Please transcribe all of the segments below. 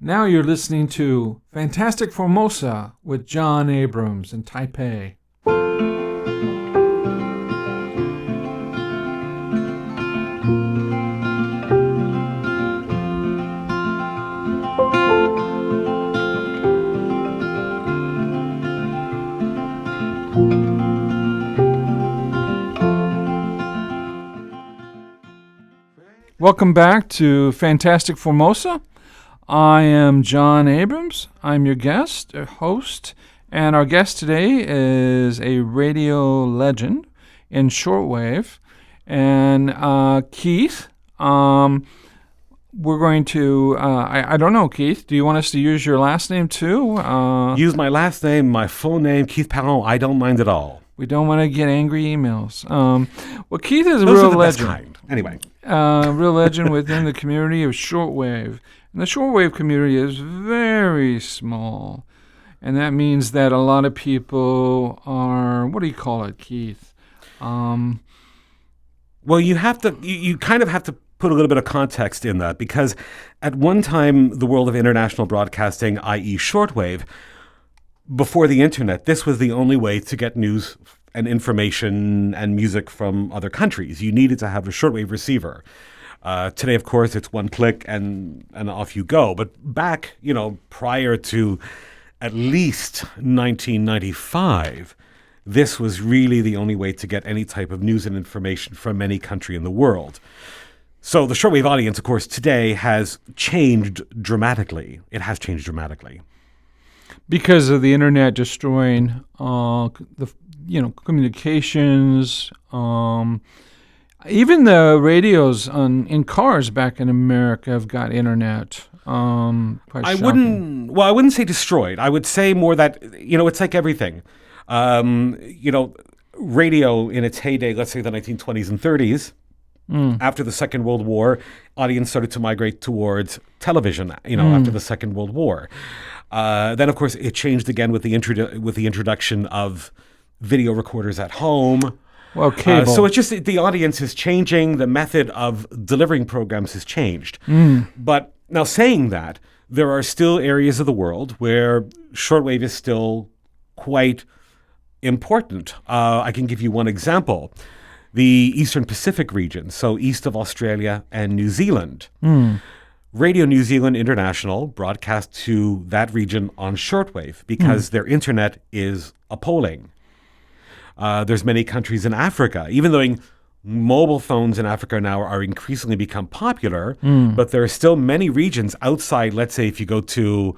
Now you're listening to Fantastic Formosa with Joh Abrams in Taipei. Welcome back to Fantastic Formosa. I am Joh Abrams. I'm your guest, host, and our guest today is a radio legend in shortwave. And Keith, we're going to, I don't know, Keith, do you want us to use your last name too? Use my last name, my full name, Keith Perron. I don't mind at all. We don't want to get angry emails. Well, Keith is a Those real are the legend. best kind. Anyway. Real legend within the community of shortwave. And the shortwave community is very small. And that means that a lot of people are, what do you call it, Keith? Well, you kind of have to put a little bit of context in that, because at one time, the world of international broadcasting, i.e. shortwave, before the internet, this was the only way to get news and information and music from other countries. You needed to have a shortwave receiver. Today, of course, it's one click and off you go. But back, prior to at least 1995, this was really the only way to get any type of news and information from any country in the world. So the shortwave audience, of course, today has changed dramatically. It has changed dramatically. Because of the internet destroying communications, even the radios in cars back in America have got internet. I wouldn't say destroyed. I would say more that, it's like everything. Radio in its heyday, let's say the 1920s and 30s, after the Second World War, audience started to migrate towards television, after the Second World War. Then, of course, it changed again with the introduction of video recorders at home. Well, cable. So it's just the audience is changing. The method of delivering programs has changed. But now saying that, there are still areas of the world where shortwave is still quite important. I can give you one example. The Eastern Pacific region, so east of Australia and New Zealand. Radio New Zealand International broadcast to that region on shortwave because their internet is appalling. There's many countries in Africa, even though mobile phones in Africa now are increasingly become popular, but there are still many regions outside, let's say if you go to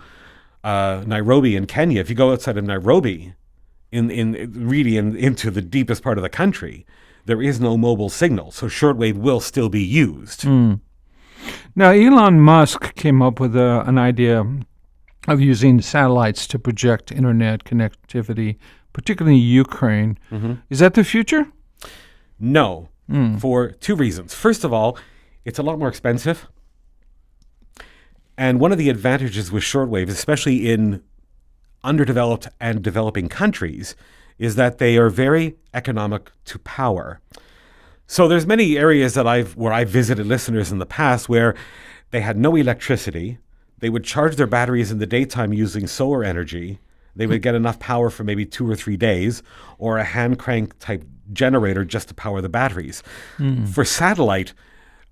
Nairobi in Kenya, if you go outside of Nairobi, into the deepest part of the country, there is no mobile signal, so shortwave will still be used. Now, Elon Musk came up with an idea of using satellites to project internet connectivity, particularly in Ukraine. Is that the future? No, for two reasons. First of all, it's a lot more expensive. And one of the advantages with shortwave, especially in underdeveloped and developing countries, is that they are very economic to power. So there's many areas where I've visited listeners in the past where they had no electricity. They would charge their batteries in the daytime using solar energy. They would get enough power for maybe 2 or 3 days, or a hand crank type generator just to power the batteries. For satellite,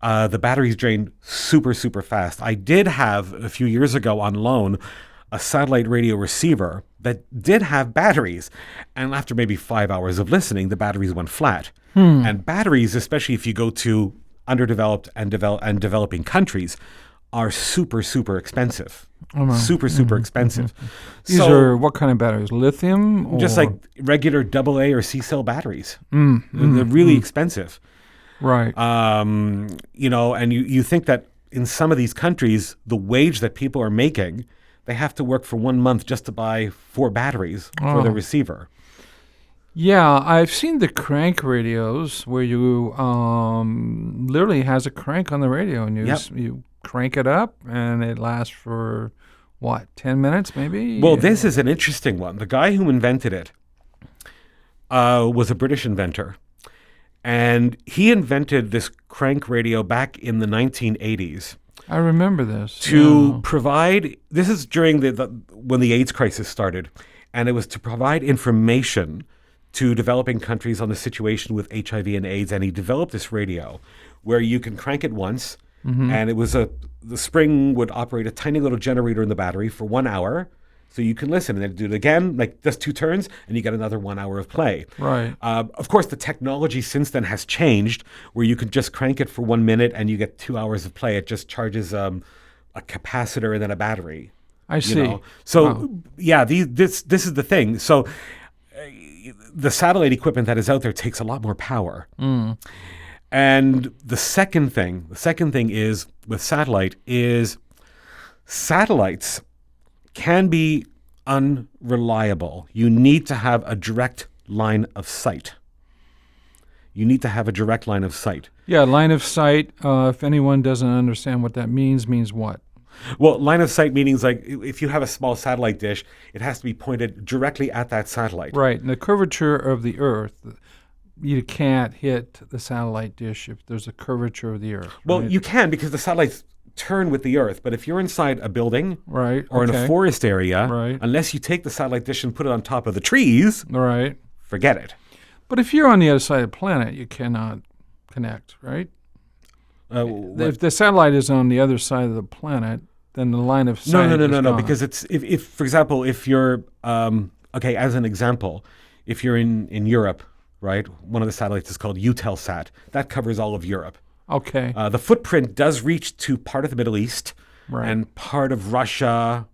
the batteries drain super, super fast. I did have a few years ago on loan a satellite radio receiver that did have batteries. And after maybe 5 hours of listening, the batteries went flat. And batteries, especially if you go to underdeveloped and developing countries, are super, super expensive. Super expensive. These are what kind of batteries? Lithium? Just like regular AA or C-cell batteries. They're really expensive. Right. And you think that in some of these countries, the wage that people are making, they have to work for 1 month just to buy 4 batteries for their receiver. Yeah, I've seen the crank radios where you literally has a crank on the radio and you crank it up and it lasts for, 10 minutes maybe? Well, this is an interesting one. The guy who invented it was a British inventor. And he invented this crank radio back in the 1980s. I remember this. to provide. This is during when the AIDS crisis started, and it was to provide information to developing countries on the situation with HIV and AIDS. And he developed this radio where you can crank it once, and it was the spring would operate a tiny little generator in the battery for 1 hour. So you can listen and then do it again, like just 2 turns, and you get another 1 hour of play. Right. Of course, the technology since then has changed, where you can just crank it for 1 minute and you get 2 hours of play. It just charges a capacitor and then a battery. I see. So this is the thing. So the satellite equipment that is out there takes a lot more power. And the second thing is with satellite is satellites can be unreliable. You need to have a direct line of sight. Yeah, line of sight. If anyone doesn't understand what that means what? Well, line of sight meaning like if you have a small satellite dish, it has to be pointed directly at that satellite. Right. And the curvature of the Earth, you can't hit the satellite dish if there's a curvature of the Earth. Well, right? you can because the satellites turn with the Earth, but if you're inside a building or in a forest area, unless you take the satellite dish and put it on top of the trees, forget it. But if you're on the other side of the planet, you cannot connect, right? If the satellite is on the other side of the planet, then the line of sight No, because it's if for example, if you're as an example, if you're in Europe, right, one of the satellites is called Eutelsat. That covers all of Europe. Okay. The footprint does reach to part of the Middle East and part of Russia,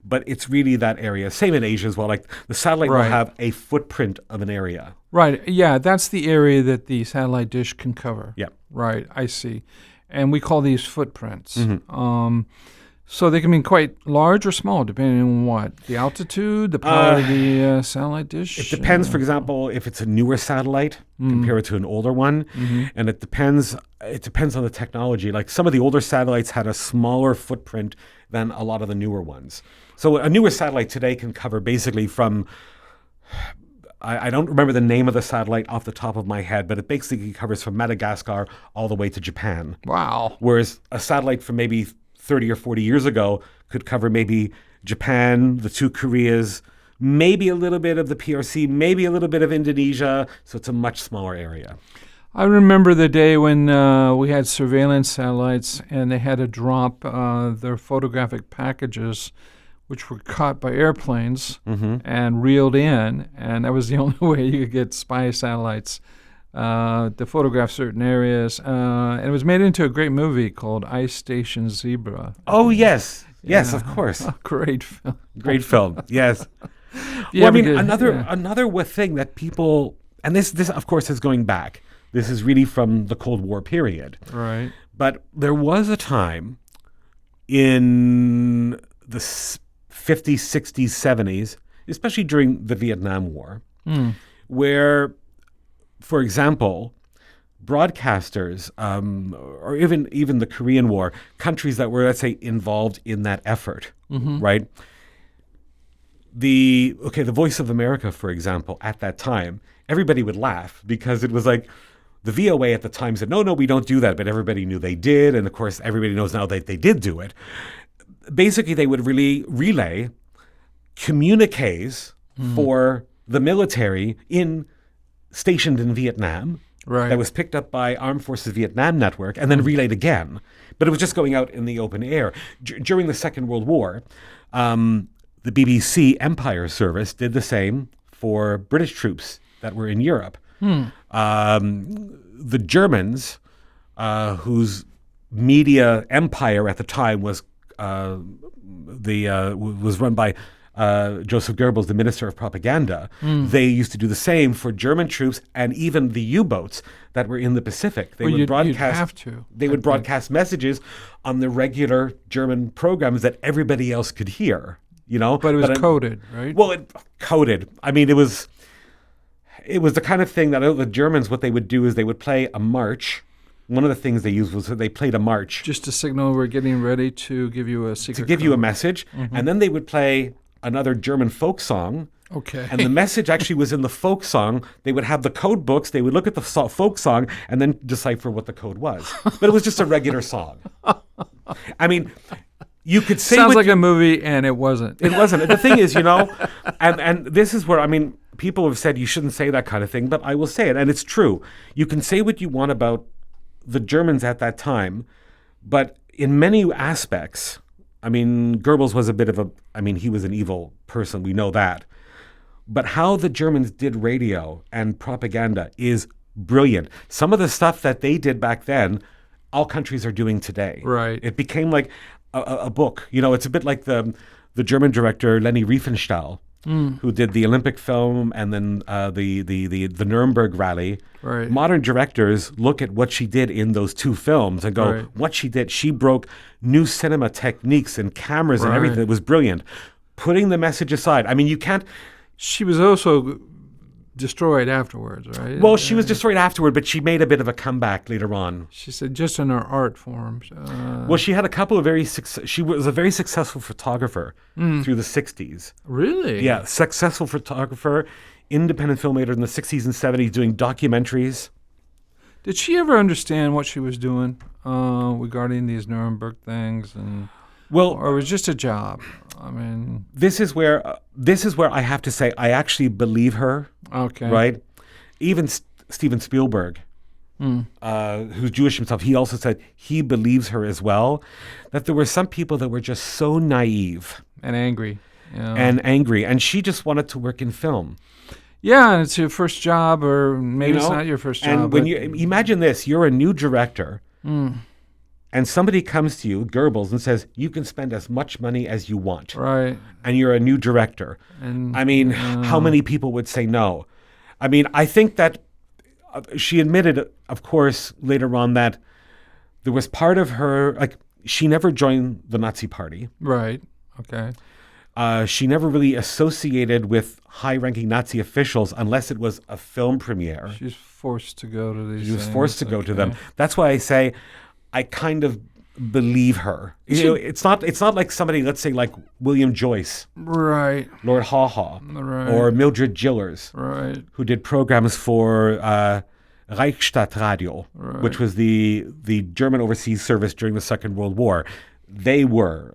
but it's really that area. Same in Asia as well. Like the satellite will have a footprint of an area. Right. Yeah, that's the area that the satellite dish can cover. Yeah. Right. I see. And we call these footprints. So they can be quite large or small, depending on what? The altitude, the power of the satellite dish? It depends, for example, if it's a newer satellite compared to an older one. And it depends on the technology. Like some of the older satellites had a smaller footprint than a lot of the newer ones. So a newer satellite today can cover basically from, I don't remember the name of the satellite off the top of my head, but it basically covers from Madagascar all the way to Japan. Wow. Whereas a satellite from maybe 30 or 40 years ago could cover maybe Japan, the 2 Koreas, maybe a little bit of the PRC, maybe a little bit of Indonesia. So it's a much smaller area. I remember the day when we had surveillance satellites and they had to drop their photographic packages, which were caught by airplanes and reeled in. And that was the only way you could get spy satellites to photograph certain areas. And it was made into a great movie called Ice Station Zebra. Oh, yes. Yes, of course. Great film. Great film, yes. Well, I mean, another thing that people, and this of course is going back. This is really from the Cold War period. Right. But there was a time in the 50s, 60s, 70s, especially during the Vietnam War, where, for example, broadcasters, or even the Korean War, countries that were, let's say, involved in that effort, right? The Voice of America, for example, at that time, everybody would laugh because it was like the VOA at the time said, no, we don't do that, but everybody knew they did, and of course, everybody knows now that they did do it. Basically, they would really relay communiques for the military stationed in Vietnam that was picked up by Armed Forces Vietnam Network and then relayed again. But it was just going out in the open air. During the Second World War, the BBC Empire Service did the same for British troops that were in Europe. The Germans, whose media empire at the time was run by Joseph Goebbels, the Minister of Propaganda, they used to do the same for German troops and even the U-boats that were in the Pacific. They would broadcast messages on the regular German programs that everybody else could hear. But it was coded, right? Well, coded. I mean, it was the kind of thing that the Germans, what they would do is they would play a march. One of the things they used was that they played a march. Just to signal we're getting ready to give you a secret you a message. And then they would play another German folk song Okay. And the message actually was in the folk song. They would have the code books. They would look at the folk song and then decipher what the code was. But it was just a regular song. I mean, you could say Sounds like a movie, and it wasn't. It wasn't. The thing is, and this is where, I mean, people have said you shouldn't say that kind of thing, but I will say it, and it's true. You can say what you want about the Germans at that time, but in many aspects, I mean, Goebbels was he was an evil person, we know that. But how the Germans did radio and propaganda is brilliant. Some of the stuff that they did back then, all countries are doing today. Right. It became like a book. It's a bit like the German director Leni Riefenstahl, who did the Olympic film and then the Nuremberg Rally. Right. Modern directors look at what she did in those two films and go, what she did, she broke new cinema techniques and cameras and everything. It was brilliant. Putting the message aside, I mean, you can't... She was also destroyed afterwards, right? Well, she was destroyed afterward, but she made a bit of a comeback later on. She said just in her art form. Well, she had a couple of she was a very successful photographer through the 60s. Really? Yeah, successful photographer, independent filmmaker in the 60s and 70s doing documentaries. Did she ever understand what she was doing regarding these Nuremberg things? Or it was just a job? I mean, this is where I have to say I actually believe her. Okay. Right. Even Steven Spielberg, who's Jewish himself, he also said he believes her as well. That there were some people that were just so naive and angry, and she just wanted to work in film. Yeah, and it's your first job, or maybe it's not your first job. And when you imagine this, you're a new director. And somebody comes to you, Goebbels, and says, you can spend as much money as you want. Right. And you're a new director. And, I mean, how many people would say no? I mean, I think that she admitted, of course, later on that there was part of her, like, she never joined the Nazi Party. Right. Okay. She never really associated with high-ranking Nazi officials unless it was a film premiere. She was forced to go to these She was forced to go to them. That's why I say... I kind of believe her. It's not like somebody, let's say, like William Joyce, right? Lord Haw Haw, right. Or Mildred Gillers, right? Who did programs for Reichsstadtradio, which was the German overseas service during the Second World War. They were,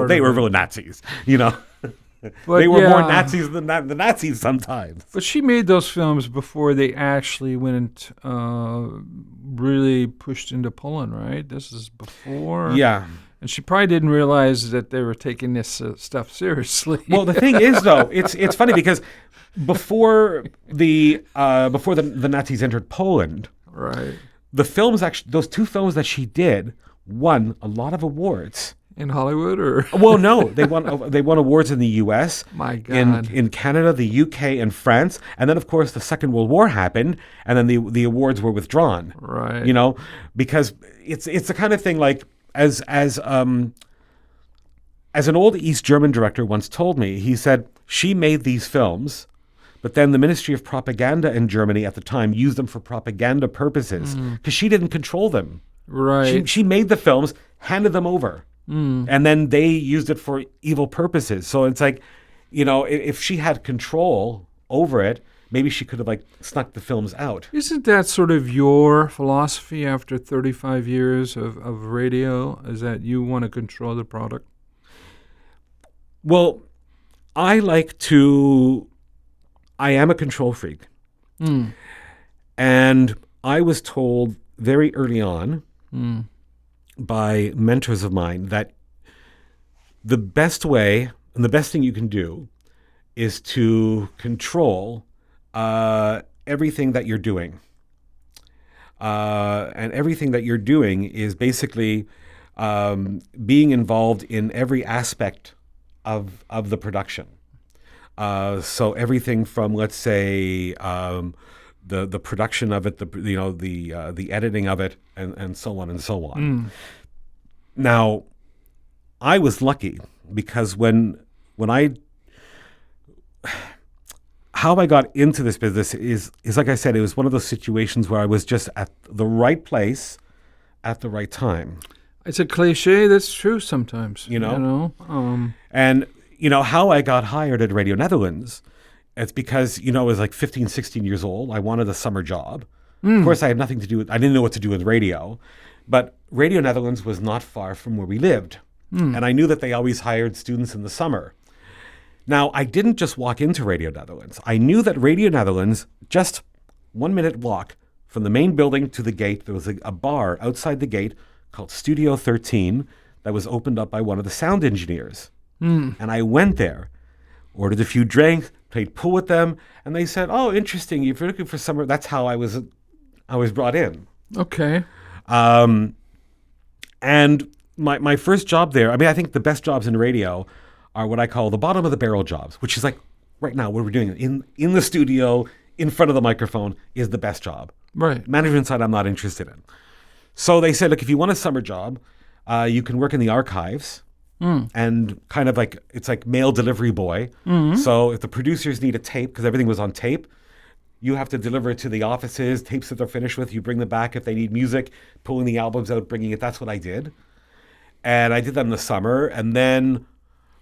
they were real Nazis. But they were more Nazis than the Nazis sometimes. But she made those films before they actually went really pushed into Poland, right? This is before. Yeah. And she probably didn't realize that they were taking this stuff seriously. Well, the thing is, though, it's funny because before the Nazis entered Poland, right? The films those two films that she did won a lot of awards. In Hollywood, or well, no, they won awards in the U.S., my God, in Canada, the U.K., and France, and then of course the Second World War happened, and then the awards were withdrawn. Right. Because it's the kind of thing like as an old East German director once told me, he said she made these films, but then the Ministry of Propaganda in Germany at the time used them for propaganda purposes because she didn't control them. Right. She made the films, handed them over. And then they used it for evil purposes. So it's like, if she had control over it, maybe she could have like snuck the films out. Isn't that sort of your philosophy after 35 years of radio? Is that you want to control the product? Well, I am a control freak. And I was told very early on by mentors of mine that the best way and the best thing you can do is to control everything that you're doing. And everything that you're doing is basically being involved in every aspect of the production. So everything from, let's say, the production of it, the editing of it, and so on and so on. Now, I was lucky because how I got into this business is like I said, it was one of those situations where I was just at the right place at the right time. It's a cliche that's true sometimes. And how I got hired at Radio Netherlands, it's because, I was like 15, 16 years old. I wanted a summer job. Of course, I had nothing to do with, I didn't know what to do with radio, but Radio Netherlands was not far from where we lived. And I knew that they always hired students in the summer. Now, I didn't just walk into Radio Netherlands. I knew that Radio Netherlands, just 1 minute walk from the main building to the gate, there was a bar outside the gate called Studio 13 that was opened up by one of the sound engineers. And I went there, ordered a few drinks, played pool with them, and they said, "Oh, interesting. If you're looking for summer," that's how I was brought in. Okay. And my first job there, I think the best jobs in radio are what I call the bottom of the barrel jobs, which is like right now what we're doing in the studio, in front of the microphone is the best job. Right. Management side, I'm not interested in. So they said, look, if you want a summer job, you can work in the archives. And kind of like, it's like mail delivery boy. So if the producers need a tape, because everything was on tape, you have to deliver it to the offices, tapes that they're finished with, you bring them back. If they need music, pulling the albums out, bringing it. That's what I did. And I did that in the summer. And then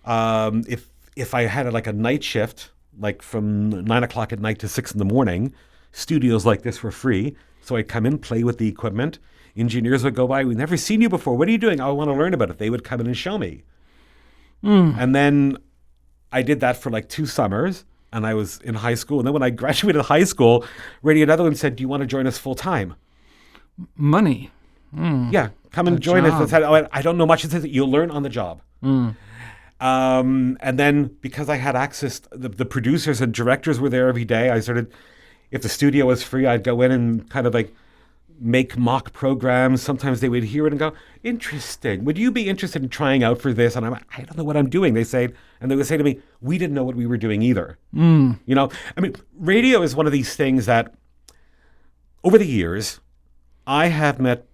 if I had like a night shift, like from 9 o'clock at night to 6 in the morning, studios like this were free. So I'd come in, play with the equipment. Engineers would go by, "We've never seen you before. What are you doing?" "I want to learn about it." They would come in and show me. And then I did that for like 2 summers, and I was in high school. And then when I graduated high school, Radio Netherlands said, "Do you want to join us full time?" Money. Yeah, come and join us. I said, "Oh, I don't know much." It says you'll learn on the job. And then because I had access, the producers and directors were there every day. I started, if the studio was free, I'd go in and kind of like make mock programs. Sometimes they would hear it and go, "Interesting. Would you be interested in trying out for this?" And I'm like, "I don't know what I'm doing." They say, and they would say to me, "We didn't know what we were doing either." Radio is one of these things that over the years, I have met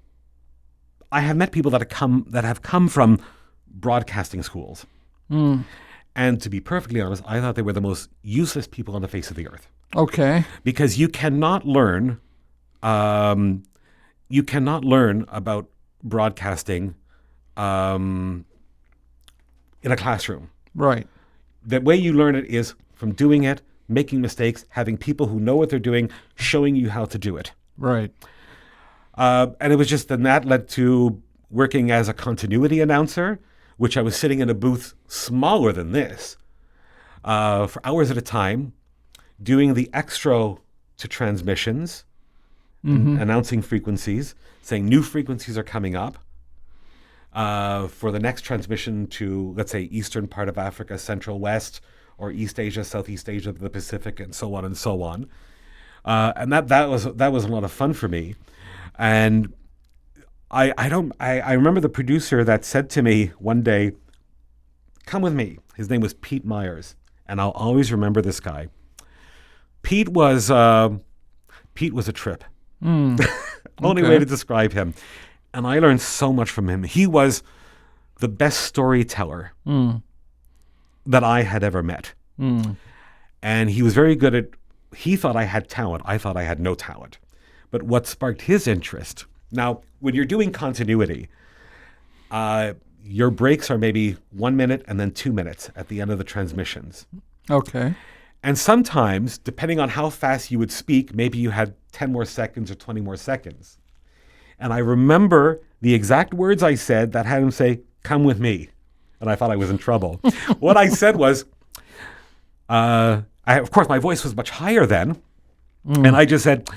people that have come from broadcasting schools. And to be perfectly honest, I thought they were the most useless people on the face of the earth. Okay. Because you cannot learn about broadcasting in a classroom. Right. The way you learn it is from doing it, making mistakes, having people who know what they're doing, showing you how to do it. Right. And it was just, then that led to working as a continuity announcer, which I was sitting in a booth smaller than this for hours at a time, doing the extra to transmissions, announcing frequencies, saying new frequencies are coming up for the next transmission to, let's say, eastern part of Africa, Central West, or East Asia, Southeast Asia, the Pacific, and so on and so on. And that was a lot of fun for me. And I remember the producer that said to me one day, "Come with me." His name was Pete Myers, and I'll always remember this guy. Pete was a trip. Only way to describe him. And I learned so much from him. He was the best storyteller that I had ever met. And he was very good at, he thought I had talent. I thought I had no talent. But what sparked his interest, now, when you're doing continuity, your breaks are maybe 1 minute and then 2 minutes at the end of the transmissions. Okay. And sometimes, depending on how fast you would speak, maybe you had 10 more seconds or 20 more seconds. And I remember the exact words I said that had him say, "Come with me." And I thought I was in trouble. What I said was, of course, my voice was much higher then. And I just said,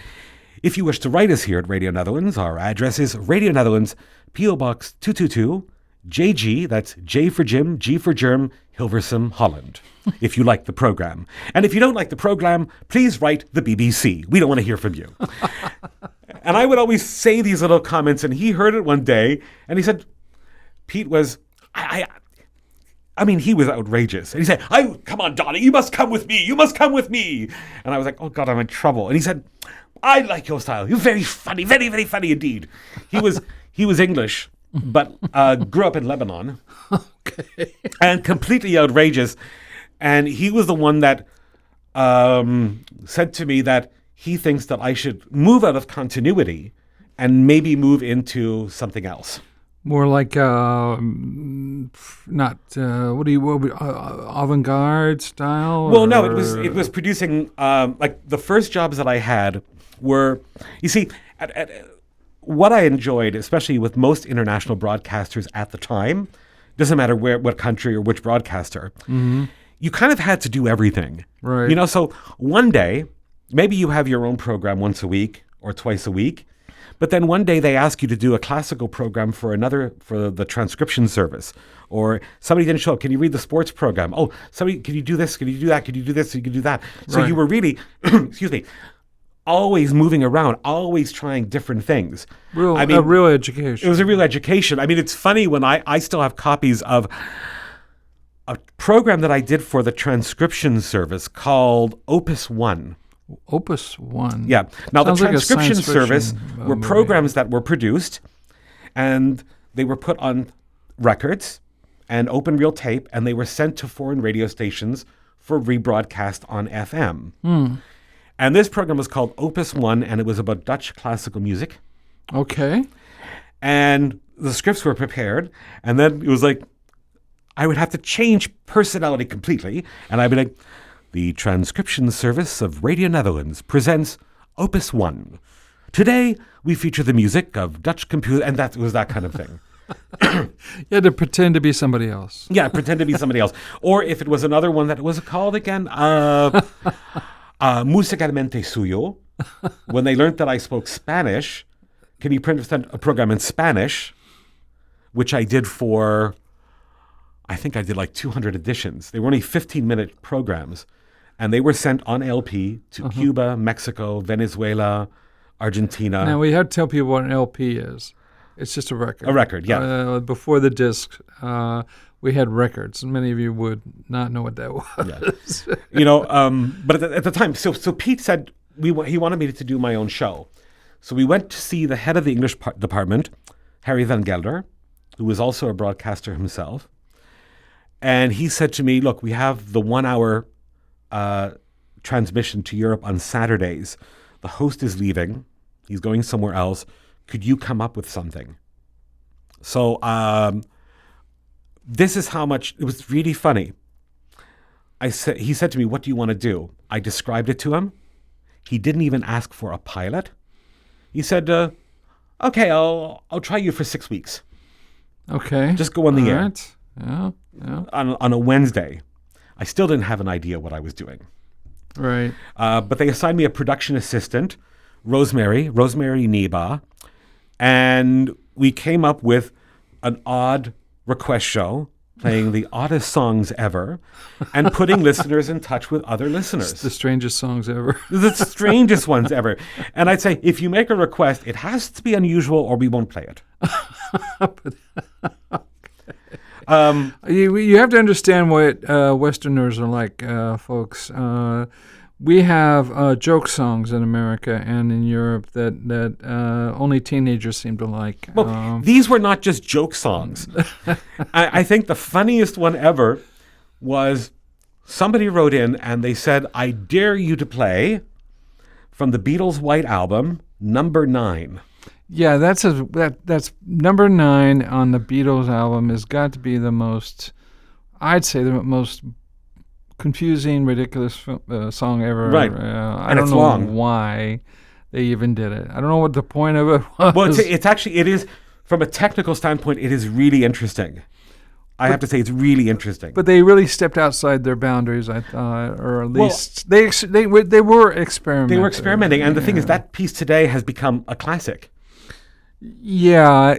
"If you wish to write us here at Radio Netherlands, our address is Radio Netherlands, P.O. Box 222, JG, that's J for Jim, G for Germ, Hilversum, Holland, if you like the program. And if you don't like the program, please write the BBC. We don't want to hear from you." And I would always say these little comments, and he heard it one day, and he said, Pete was, he was outrageous. And he said, "Come on, Donnie, you must come with me. You must come with me." And I was like, "Oh, God, I'm in trouble." And he said, "I like your style. You're very funny, very, very funny indeed." He was English, but grew up in Lebanon. Okay. And completely outrageous. And he was the one that said to me that he thinks that I should move out of continuity and maybe move into something else. More like not avant-garde style. Well, no, it was producing like the first jobs that I had were, you see, what I enjoyed, especially with most international broadcasters at the time, doesn't matter what country or which broadcaster, you kind of had to do everything. Right. You know, so one day, maybe you have your own program once a week or twice a week, but then one day they ask you to do a classical program for the transcription service, or somebody didn't show up. Can you read the sports program? Oh, somebody, can you do this? Can you do that? Can you do this? Can you do that? So Right. you were really, excuse me, always moving around, always trying different things. A real education. It was a real education. I mean, it's funny when I still have copies of a program that I did for the transcription service called Opus 1. Opus 1. Yeah. Now, Sounds the like a transcription science service fiction, were movie. programs that were produced, and they were put on records and open reel tape, and they were sent to foreign radio stations for rebroadcast on FM. And this program was called Opus 1, and it was about Dutch classical music. Okay. And the scripts were prepared, and then it was like, I would have to change personality completely, and I'd be like, the transcription service of Radio Netherlands presents Opus 1. Today, we feature the music of Dutch computer, and that was that kind of thing. You had to pretend to be somebody else. Yeah, pretend to be somebody else. Or if it was another one that was called again, Musicalmente Suyo. When they learned that I spoke Spanish, can you present a program in Spanish, which I did for, I think I did like 200 editions. They were only 15-minute programs, and they were sent on LP to Cuba, Mexico, Venezuela, Argentina. Now, we have to tell people what an LP is. It's just a record. A record, yeah. Before the disc, we had records, and many of you would not know what that was. Yeah. You know, but at the time, so Pete said he wanted me to do my own show. So we went to see the head of the English department, Harry Van Gelder, who was also a broadcaster himself. And he said to me, look, we have the 1-hour transmission to Europe on Saturdays. The host is leaving. He's going somewhere else. Could you come up with something? So this is how much, it was really funny. He said to me, what do you want to do? I described it to him. He didn't even ask for a pilot. He said, okay, I'll try you for 6 weeks. Okay. Just go on the air. Right. Yeah. On a Wednesday. I still didn't have an idea what I was doing. Right. But they assigned me a production assistant, Rosemary Neba, and we came up with an odd request show, playing the oddest songs ever, and putting listeners in touch with other listeners. The strangest songs ever. The strangest ones ever. And I'd say, if you make a request, it has to be unusual or we won't play it. You have to understand what Westerners are like, folks. We have joke songs in America and in Europe that only teenagers seem to like. Well, these were not just joke songs. I think the funniest one ever was somebody wrote in and they said, I dare you to play from the Beatles' White Album, number 9. Yeah, that's number 9 on the Beatles album has got to be the most, I'd say, the most confusing, ridiculous song ever. Right. I don't know long. why they even did it. I don't know what the point of it was. Well, it is, from a technical standpoint, it is really interesting. I have to say, it's really interesting. But they really stepped outside their boundaries, I thought, or at least they were experimenting. They were experimenting, and the thing is, that piece today has become a classic. Yeah,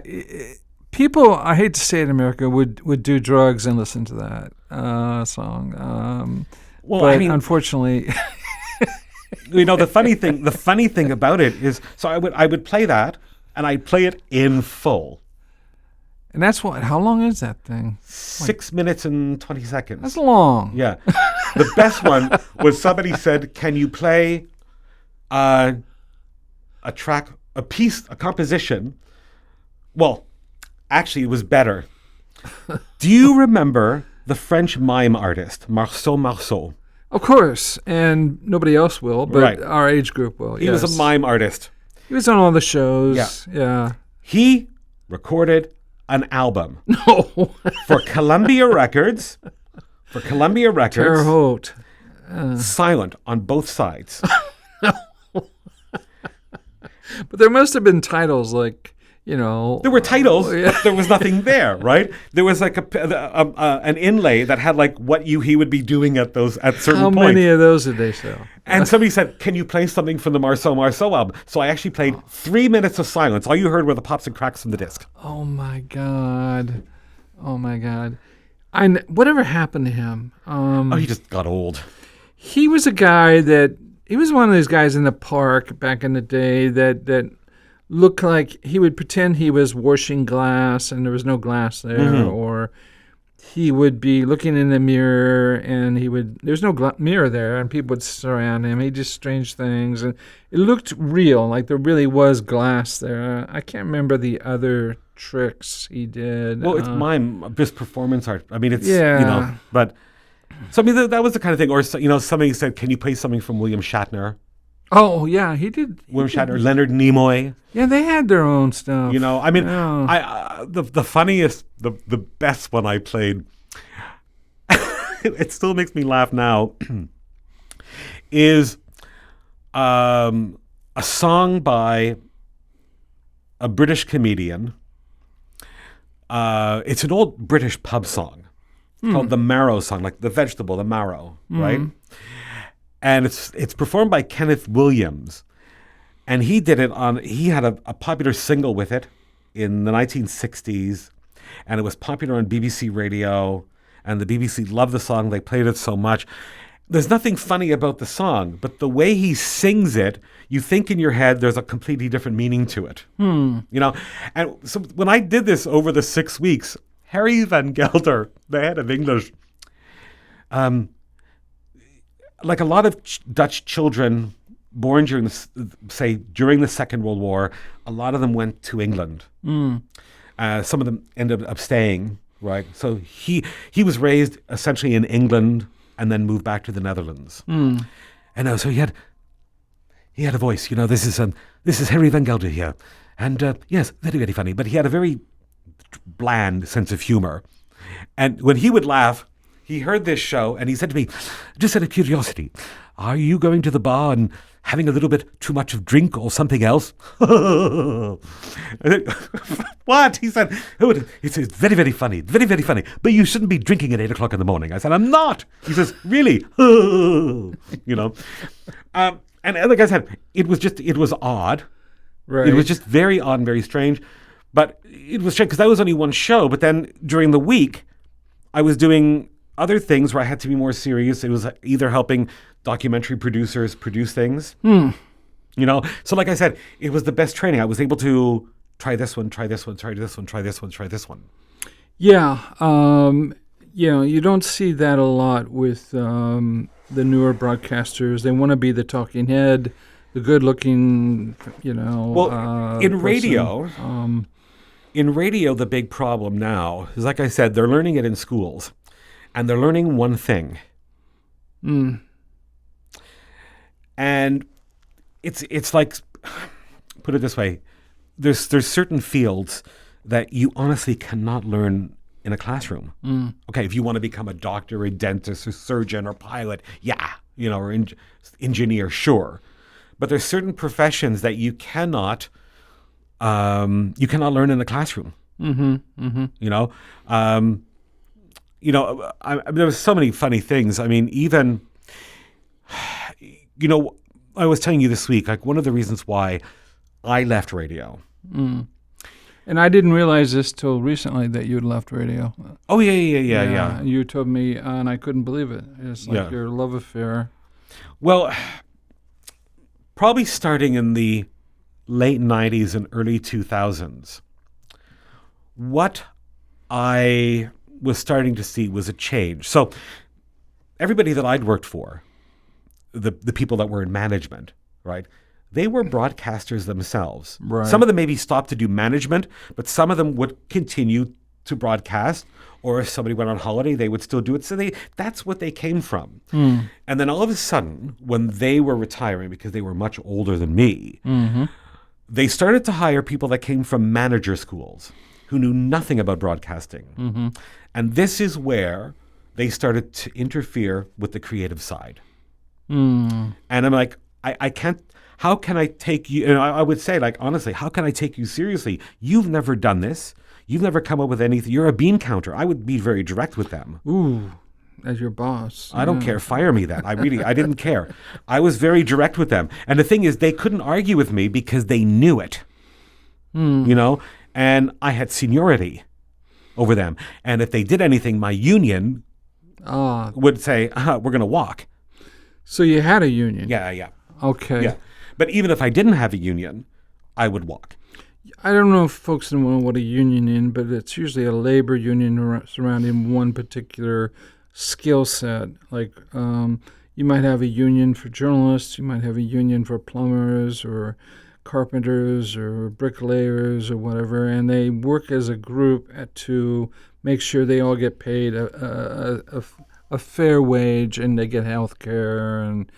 people, I hate to say it in America, would do drugs and listen to that song. Well, but I mean, unfortunately, the funny thing about it is, so I would play that, and I'd play it in full. And that's what? How long is that thing? 6 minutes and 20 seconds. That's long. Yeah. The best one was somebody said, "Can you play a track?" A composition. Well, actually, it was better. Do you remember the French mime artist, Marceau? Of course, and nobody else will, but Right. our age group will. He was a mime artist. He was on all the shows. Yeah. He recorded an album No. for Columbia Records. Terre Haute. Silent on both sides. But there must have been titles like, you know. There were titles, yeah. but there was nothing there, right? There was like an inlay that had like what he would be doing at certain points. How many of those did they sell? And somebody said, "Can you play something from the Marceau album?" So I actually played 3 minutes of silence. All you heard were the pops and cracks from the disc. Oh my God. Whatever happened to him? He just got old. He was a guy he was one of those guys in the park back in the day that looked like he would pretend he was washing glass and there was no glass there, or he would be looking in the mirror and there's no mirror there and people would surround him. He did strange things and it looked real, like there really was glass there. I can't remember the other tricks he did. Well, it's mime, just performance art. I mean, it's, but... So, I mean, that was the kind of thing. Or, somebody said, "Can you play something from William Shatner?" Oh, yeah, he did. William Shatner, Leonard Nimoy. Yeah, they had their own stuff. I mean, the funniest, the best one I played, it still makes me laugh now, is a song by a British comedian. It's an old British pub song. Called the Marrow Song, like the vegetable, the marrow, right? And it's performed by Kenneth Williams. And he did it he had a popular single with it in the 1960s. And it was popular on BBC Radio. And the BBC loved the song. They played it so much. There's nothing funny about the song, but the way he sings it, you think in your head there's a completely different meaning to it. And so when I did this over the 6 weeks, Harry Van Gelder, the head of English, like a lot of Dutch children born during the Second World War, a lot of them went to England. Some of them ended up staying, right? So he was raised essentially in England and then moved back to the Netherlands. And so he had a voice. This is Harry Van Gelder here, and yes, very, very funny. But he had a very bland sense of humor. And when he would laugh, he heard this show and he said to me, "Just out of curiosity, are you going to the bar and having a little bit too much of drink or something else?" What? He said, it's very, very funny, very, very funny, but you shouldn't be drinking at 8 o'clock in the morning. I said, "I'm not." He says, "Really?" And like I said, it was odd. Right. It was just very odd and very strange. But it was strange because that was only one show. But then during the week, I was doing other things where I had to be more serious. It was either helping documentary producers produce things. So like I said, it was the best training. I was able to try this one, try this one, try this one, try this one, try this one. Yeah. You don't see that a lot with the newer broadcasters. They want to be the talking head, the good-looking, Well, in radio... In radio, the big problem now is, like I said, they're learning it in schools, and they're learning one thing. And it's like, put it this way, there's certain fields that you honestly cannot learn in a classroom. Okay, if you want to become a doctor, a dentist, a surgeon, or pilot, or engineer, sure. But there's certain professions that you cannot learn in the classroom. There was so many funny things. I mean, even, I was telling you this week, like one of the reasons why I left radio. And I didn't realize this till recently that you'd left radio. Oh, yeah. You told me, and I couldn't believe it. It's like your love affair. Well, probably starting in the late 90s and early 2000s, what I was starting to see was a change. So everybody that I'd worked for, the people that were in management, right, they were broadcasters themselves. Right. Some of them maybe stopped to do management, but some of them would continue to broadcast, or if somebody went on holiday, they would still do it. So that's what they came from. And then all of a sudden, when they were retiring, because they were much older than me, they started to hire people that came from manager schools. who knew nothing about broadcasting. And this is where they started to interfere with the creative side. And I'm like, I can't, how can I take you, and I would say, like, honestly, how can I take you seriously? You've never done this. You've never come up with anything. You're a bean counter. I would be very direct with them. Ooh, as your boss. I don't care. Fire me then. I didn't care. I was very direct with them. And the thing is, they couldn't argue with me because they knew it, you know, and I had seniority over them. And if they did anything, my union would say, we're going to walk. So you had a union? Yeah. Okay. Yeah. But even if I didn't have a union, I would walk. I don't know if folks know what a union is, but it's usually a labor union surrounding one particular skill set. Like you might have a union for journalists, you might have a union for plumbers or carpenters or bricklayers or whatever, and they work as a group to make sure they all get paid a fair wage and they get health care and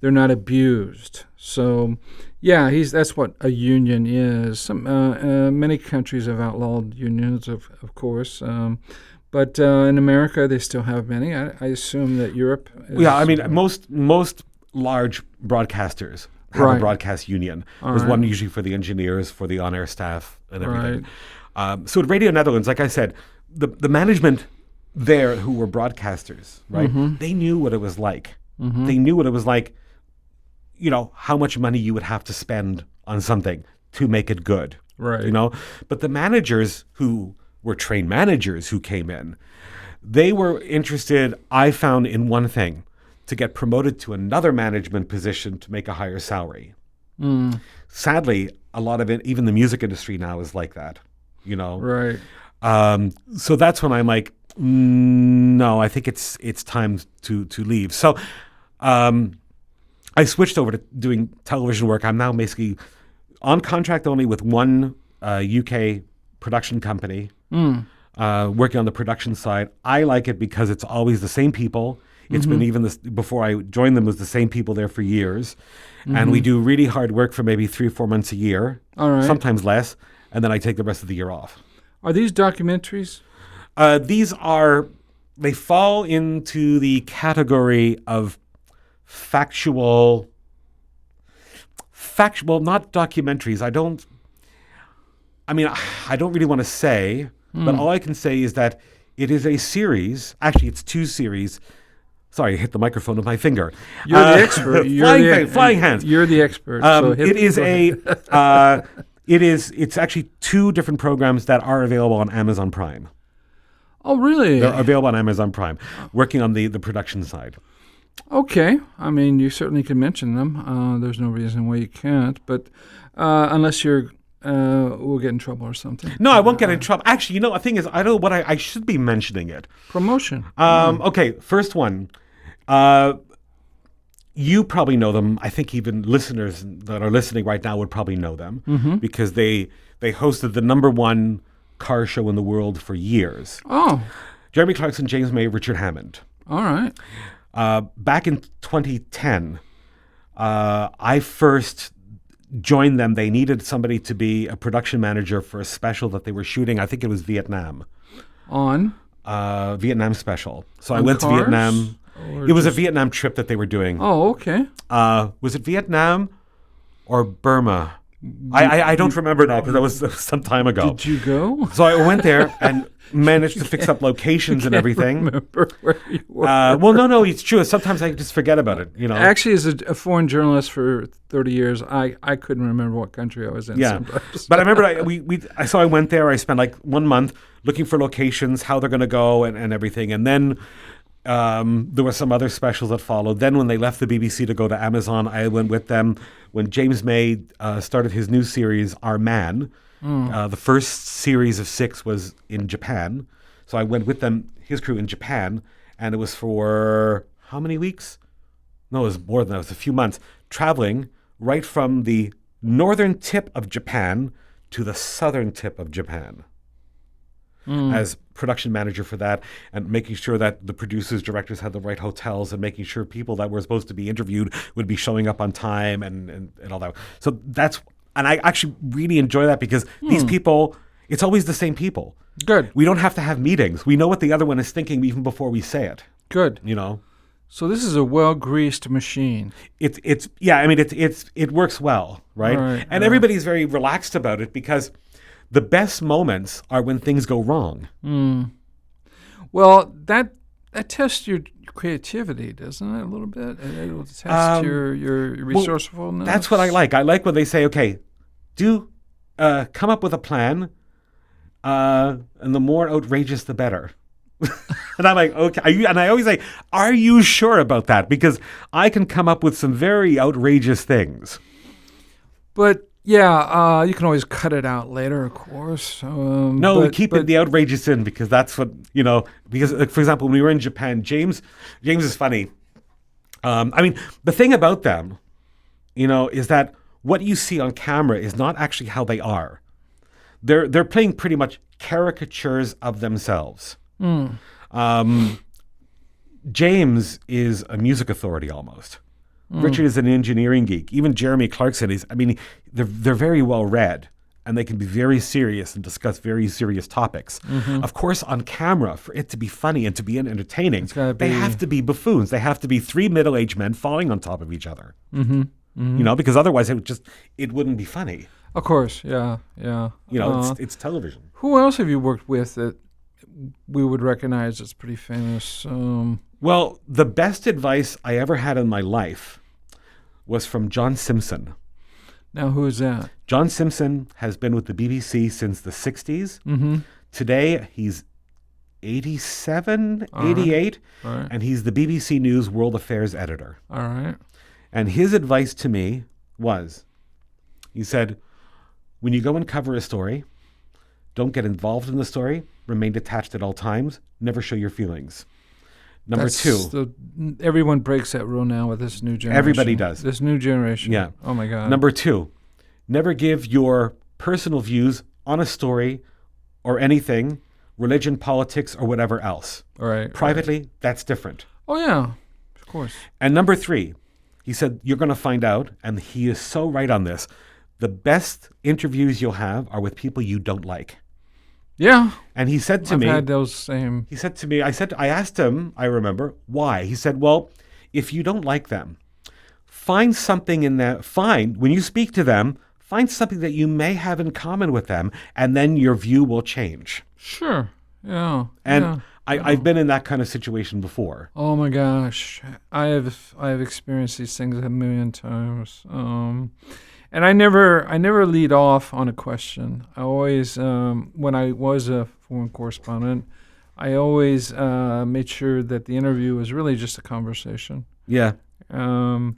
they're not abused. So, yeah, that's what a union is. Many countries have outlawed unions, of course, but in America they still have many. I assume that Europe is, yeah, I mean, most large broadcasters have a broadcast union. There's one usually for the engineers, for the on-air staff, and everything. So at Radio Netherlands, like I said, the management there who were broadcasters, right? They knew what it was like. They knew what it was like, you know, how much money you would have to spend on something to make it good, right? You know, but the managers who were trained managers who came in, they were interested, I found, in one thing: to get promoted to another management position to make a higher salary. Sadly, a lot of it, even the music industry now, is like that, you know. Right. So that's when I'm like, no, I think it's time to leave. So I switched over to doing television work. I'm now basically on contract only with one UK production company, working on the production side. I like it because it's always the same people. It's been even this, before I joined them, was the same people there for years. And we do really hard work for maybe 3 or 4 months a year, sometimes less, and then I take the rest of the year off. Are these documentaries? They fall into the category of factual, not documentaries. I don't really want to say, but all I can say is that it is a series. Actually, it's 2 series. Sorry, I hit the microphone with my finger. You're the expert. Flying hands. You're the expert. So it's actually 2 different programs that are available on Amazon Prime. Oh, really? They're available on Amazon Prime, working on the production side. Okay. I mean, you certainly can mention them. There's no reason why you can't, but unless we'll get in trouble or something. No, I won't get in trouble. Actually, you know, the thing is, I don't know what I should be mentioning it. Promotion. Okay, first one. You probably know them. I think even listeners that are listening right now would probably know them because they hosted the #1 car show in the world for years. Oh. Jeremy Clarkson, James May, Richard Hammond. All right. Back in 2010, I first joined them. They needed somebody to be a production manager for a special that they were shooting. I think it was Vietnam. On? Vietnam special. So I On went cars? to Vietnam. Or It was a just- Vietnam trip that they were doing. Oh, okay. Was it Vietnam or Burma? I don't remember now because that was some time ago. Did you go? So I went there and managed to fix up locations and everything. Remember where you were. Well, no, it's true. Sometimes I just forget about it, you know. Actually, as a foreign journalist for 30 years, I couldn't remember what country I was in. Yeah, sometimes. but I remember I went there. I spent like 1 month looking for locations, how they're going to go, and everything. And then there were some other specials that followed. Then when they left the BBC to go to Amazon, I went with them. When James May started his new series, Our Man, the first series of 6 was in Japan. So I went with them, his crew in Japan, and it was for how many weeks? No, it was more than that. It was a few months, traveling right from the northern tip of Japan to the southern tip of Japan as production manager for that, and making sure that the producers, directors had the right hotels, and making sure people that were supposed to be interviewed would be showing up on time and all that. So and I actually really enjoy that because these people, It's always the same people. Good. We don't have to have meetings. We know what the other one is thinking even before we say it. Good. You know. So this is a well-greased machine. It works well, right? And everybody's very relaxed about it because the best moments are when things go wrong. Well, that tests your creativity, doesn't it, a little bit? It will test your resourcefulness. That's what I like. I like when they say, okay, come up with a plan, and the more outrageous, the better. And I'm like, okay. And I always say, are you sure about that? Because I can come up with some very outrageous things. But yeah, you can always cut it out later, of course. We keep the outrageous in because that's what, because, for example, when we were in Japan, James is funny. The thing about them, is that what you see on camera is not actually how they are. They're playing pretty much caricatures of themselves. James is a music authority almost. Richard is an engineering geek. Even Jeremy Clarkson they're very well read, and they can be very serious and discuss very serious topics. Of course, on camera, for it to be funny and to be entertaining, they have to be buffoons. They have to be three middle-aged men falling on top of each other. Because otherwise it wouldn't be funny. Of course, yeah. It's television. Who else have you worked with that we would recognize that's pretty famous? Well, the best advice I ever had in my life was from John Simpson. Now, who is that? John Simpson has been with the BBC since the 60s. Today, he's 87, 88, and he's the BBC News World Affairs editor. All right. And his advice to me was, he said, when you go and cover a story, don't get involved in the story, remain detached at all times, never show your feelings. Number two. Everyone breaks that rule now with this new generation. Everybody does. This new generation. Yeah. Oh, my God. Number two, never give your personal views on a story or anything, religion, politics, or whatever else. All right. Privately, that's different. Oh, yeah. Of course. And number three, he said, you're going to find out, and he is so right on this, the best interviews you'll have are with people you don't like. Yeah. And he said to me, I've had those same. He said to me, I asked him, I remember, why? He said, well, if you don't like them, find something in that, when you speak to them, find something that you may have in common with them, and then your view will change. Sure. Yeah. And I've been in that kind of situation before. Oh my gosh. I have experienced these things a million times. And I never lead off on a question. I always, when I was a foreign correspondent, I always made sure that the interview was really just a conversation. Yeah. And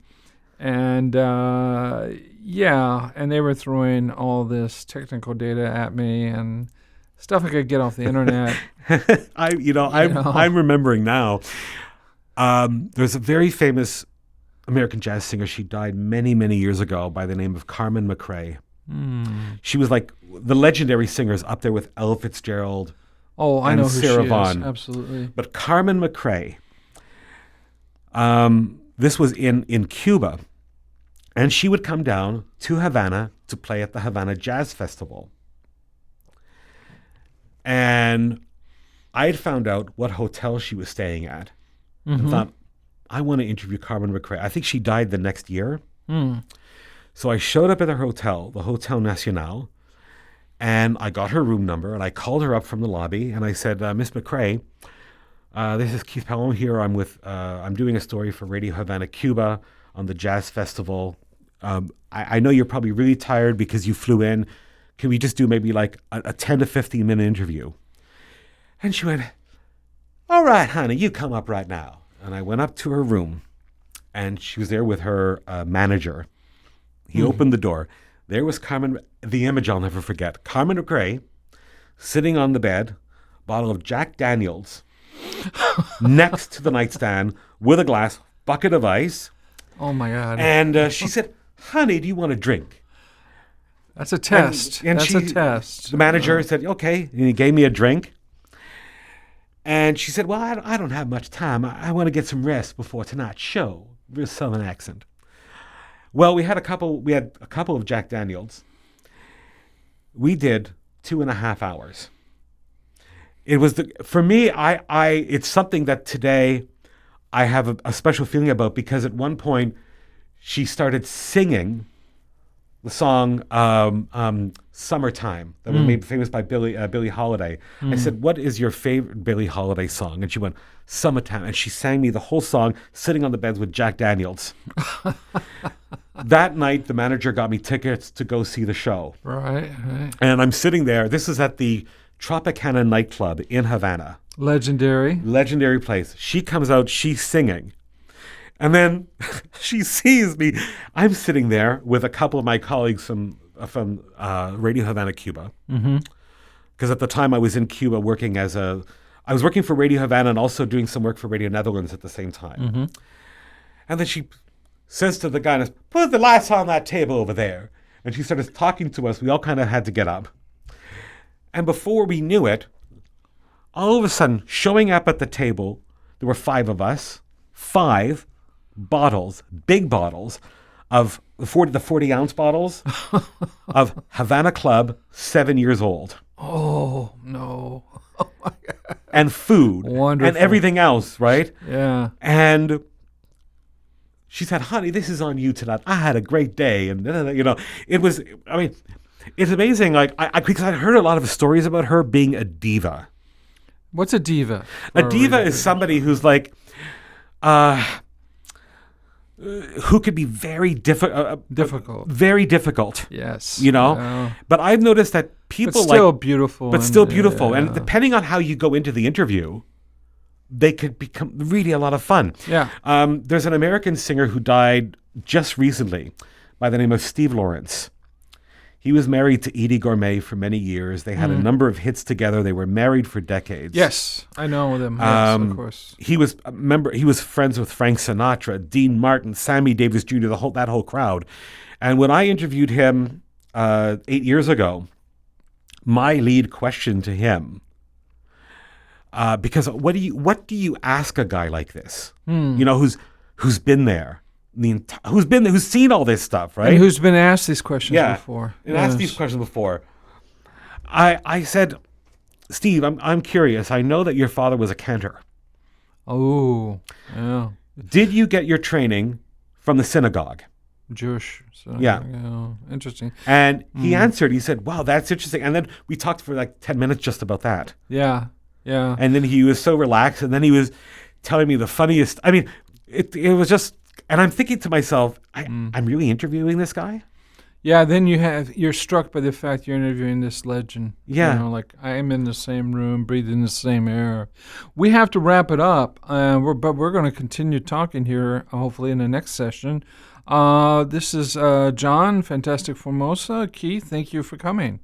they were throwing all this technical data at me and stuff I could get off the internet. I'm remembering now. There's a very famous American jazz singer. She died many, many years ago by the name of Carmen McRae. She was like the legendary singers up there with Ella Fitzgerald. Oh, I know who Sarah she Vaughan. is. Absolutely. But Carmen McRae, this was in Cuba, and she would come down to Havana to play at the Havana Jazz Festival. And I had found out what hotel she was staying at and thought, I want to interview Carmen McRae. I think she died the next year. So I showed up at her hotel, the Hotel Nacional, and I got her room number, and I called her up from the lobby, and I said, Miss McRae, this is Keith Perron here. I'm doing a story for Radio Havana, Cuba on the Jazz Festival. I know you're probably really tired because you flew in. Can we just do maybe like a 10 to 15 minute interview? And she went, all right, honey, you come up right now. And I went up to her room, and she was there with her manager. He opened the door. There was Carmen, the image I'll never forget. Carmen McRae sitting on the bed, bottle of Jack Daniels, next to the nightstand with a glass, bucket of ice. Oh, my God. And she said, honey, do you want a drink? That's a test. That's a test. The manager said, okay. And he gave me a drink. And she said, well, I don't have much time. I want to get some rest before tonight's show. Real Southern accent. Well, we had a couple of Jack Daniels. We did 2.5 hours. It was for me. It's something that today I have a special feeling about, because at one point she started singing the song "Summertime" that was made famous by Billie Holiday. I said, "What is your favorite Billie Holiday song?" And she went, "Summertime," and she sang me the whole song, sitting on the beds with Jack Daniels. That night, the manager got me tickets to go see the show. Right. And I'm sitting there. This is at the Tropicana nightclub in Havana. Legendary place. She comes out, she's singing. And then she sees me. I'm sitting there with a couple of my colleagues from Radio Havana, Cuba. Because at the time I was in Cuba I was working for Radio Havana and also doing some work for Radio Netherlands at the same time. And then she says to the guy, "Put the lights on that table over there." And she started talking to us. We all kind of had to get up. And before we knew it, all of a sudden, showing up at the table, there were 5 of us, 5 bottles, big bottles, of the 40-ounce bottles of Havana Club, 7 years old. Oh, no. Oh, my God. And food. Wonderful. And everything else, right? Yeah. And she said, "Honey, this is on you tonight. I had a great day." And, it was, it's amazing. Like, because I'd heard a lot of stories about her being a diva. What's a diva? A diva is somebody who's like, who could be very difficult. Very difficult. Yes. Yeah. But I've noticed that people still beautiful. But still beautiful. And depending on how you go into the interview, they could become really a lot of fun. Yeah. There's an American singer who died just recently by the name of Steve Lawrence. He was married to Edie Gourmet for many years. They had a number of hits together. They were married for decades. Yes, I know them. Yes, of course. He was He was friends with Frank Sinatra, Dean Martin, Sammy Davis Jr., that whole crowd. And when I interviewed him 8 years ago, my lead question to him, because what do you ask a guy like this? Who's been there? Who's seen all this stuff, right? And who's been asked these questions before? And asked these questions before. I said, "Steve, I'm curious. I know that your father was a cantor. Oh, yeah. Did you get your training from the synagogue?" Jewish. So, yeah. Interesting. And he answered. He said, "Wow, that's interesting." And then we talked for like 10 minutes just about that. Yeah. And then he was so relaxed. And then he was telling me the funniest. It was just. And I'm thinking to myself, I'm really interviewing this guy? Yeah, then you're struck by the fact you're interviewing this legend. Yeah. Like I am in the same room, breathing the same air. We have to wrap it up, but we're going to continue talking here, hopefully in the next session. This is John, Fantastic Formosa. Keith, thank you for coming.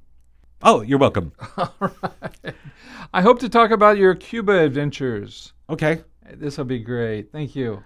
Oh, you're welcome. All right. I hope to talk about your Cuba adventures. Okay. This will be great. Thank you.